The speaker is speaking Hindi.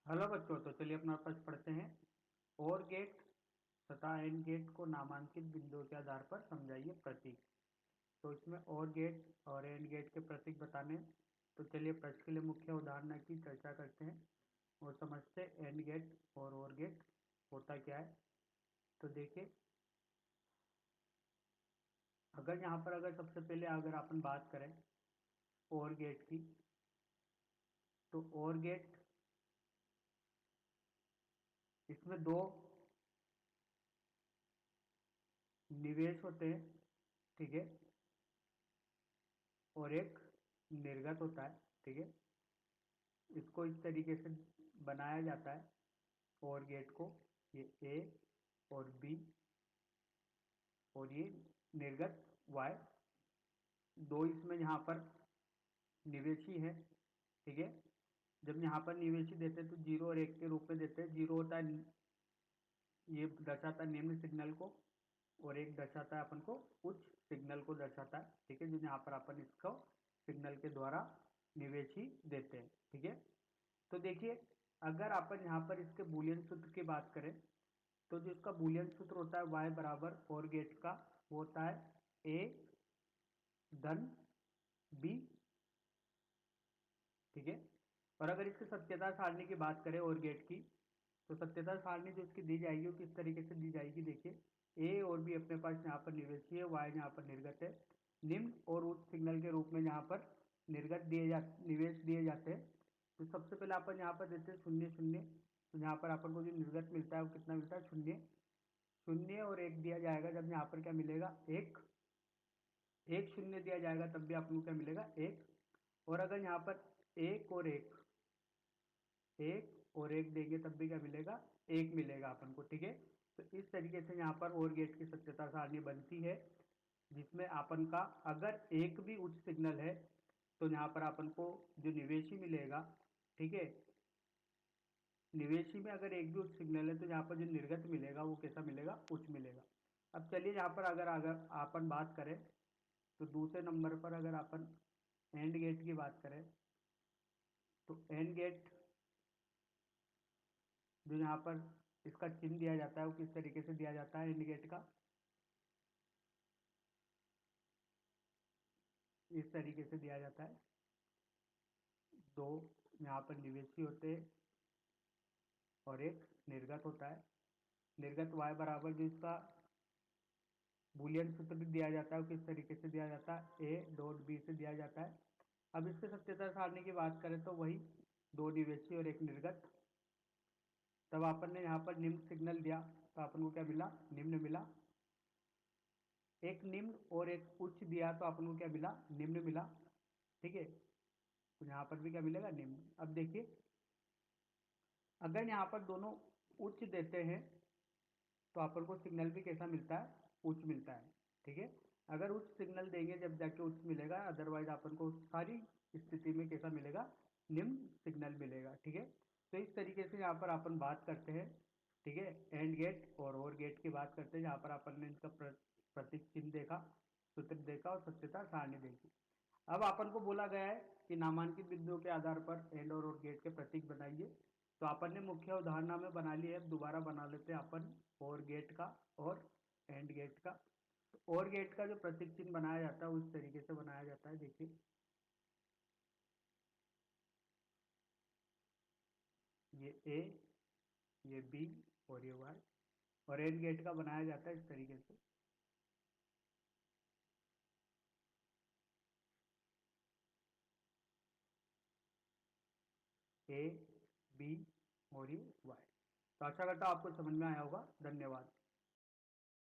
हेलो बच्चों, तो चलिए अपना प्रश्न पढ़ते हैं। और गेट तथा एंड गेट को नामांकित बिंदुओं के आधार पर समझाइए प्रतीक। तो इसमें और गेट और एंड गेट के प्रतीक बताने। तो चलिए प्रश्न के लिए मुख्य उदाहरण की चर्चा करते हैं और समझते हैं एंड गेट और गेट होता क्या है। तो देखिए, अगर सबसे पहले अगर अपन बात करें और गेट की, तो और गेट इसमें दो निवेश होते हैं, ठीक है, और एक निर्गत होता है, ठीक है। इसको इस तरीके से बनाया जाता है और गेट को, ये ए और बी और ये निर्गत वाई, दो इसमें यहाँ पर निवेशी है, ठीक है। जब यहाँ पर निवेशी देते हैं तो जीरो और एक के रूप में देते हैं। जीरो होता है, ये दर्शाता है निम्न सिग्नल को, और एक दर्शाता है अपन को उच्च सिग्नल को दर्शाता है, ठीक है, जो यहाँ पर अपन इसको सिग्नल के द्वारा निवेशी देते हैं, ठीक है। तो देखिए, अगर अपन यहाँ पर इसके बूलियन सूत्र की बात करें, तो जो इसका बूलियन सूत्र होता है y बराबर और गेट का, वो होता है a धन b, ठीक है। और अगर इसकी सत्यता सारणी की बात करें और गेट की, तो सत्यता सारणी जो इसकी दी जाएगी वो किस तरीके से दी जाएगी। देखिए, ए और बी अपने पास यहाँ पर निवेशी है, वाई यहाँ पर निर्गत है। निम्न और उच्च सिग्नल के रूप में यहाँ पर निवेश दिए जाते हैं। तो सबसे पहले अपन यहाँ पर देते हैं शून्य शून्य। तो यहाँ पर अपन को जो निर्गत मिलता है वो कितना मिलता है, शून्य। शून्य और एक दिया जाएगा, जब यहाँ पर क्या मिलेगा, एक। एक शून्य दिया जाएगा तब भी अपन को क्या मिलेगा, एक। और अगर यहाँ पर एक और एक देंगे तब भी क्या मिलेगा, एक मिलेगा अपन को, ठीक है। तो इस तरीके से यहाँ पर और गेट की सत्यता सारणी बनती है, जिसमें अपन का अगर एक भी उच्च सिग्नल है तो यहाँ पर अपन को जो निवेशी मिलेगा, ठीक है, निवेशी में अगर एक भी उच्च सिग्नल है तो यहाँ पर जो निर्गत मिलेगा वो कैसा मिलेगा, उच्च मिलेगा। अब चलिए यहाँ पर अगर अगर अपन बात करें, तो दूसरे नंबर पर अगर अपन एंड गेट की बात करें, तो एंड गेट जो यहाँ पर इसका चिन्ह दिया जाता है वो किस तरीके से दिया जाता है, एंड गेट का इस तरीके से दिया जाता है। दो यहाँ पर निवेशी होते हैं और एक निर्गत होता है। निर्गत y बराबर जो इसका बूलियन सूत्र भी दिया जाता है वो किस तरीके से दिया जाता है, a डॉट b से दिया जाता है। अब इसके सत्यता सारणी की बात करें तो वही दो निवेशी और एक निर्गत। तब अपन ने यहाँ पर निम्न सिग्नल दिया तो अपन को क्या मिला, निम्न मिला। एक निम्न और एक उच्च दिया तो अपन को क्या मिला, निम्न मिला, ठीक है। तो यहाँ पर भी क्या मिलेगा, निम्न। अब देखिए, अगर यहाँ पर दोनों उच्च देते हैं तो अपन को सिग्नल भी कैसा मिलता है, उच्च मिलता है, ठीक है। अगर उच्च सिग्नल देंगे जब जाके उच्च मिलेगा, अदरवाइज अपन को सारी स्थिति में कैसा मिलेगा, निम्न सिग्नल मिलेगा, ठीक है। तो इस तरीके से यहाँ पर अपन बात करते हैं, ठीक है, एंड गेट और गेट की बात करते हैं, जहाँ पर अपन ने इनका प्रतीक चिन्ह देखा, सूत्र देखा और सत्यता सारणी देखी। अब अपन को बोला गया है कि नामांकित बिंदुओं के आधार पर एंड और गेट के प्रतीक बनाइए। तो अपन ने मुख्य उदाहरण में बना लिए, अब दोबारा बना लेते हैं अपन और गेट का और एंड गेट का। तो और गेट का जो प्रतीक चिन्ह बनाया जाता है उस तरीके से बनाया जाता है। देखिए, ये ए, ये बी और ये वाई। और एंड गेट का बनाया जाता है इस तरीके से, ए बी और ये वाई। तो आशा करता हूँ आपको समझ में आया होगा। धन्यवाद।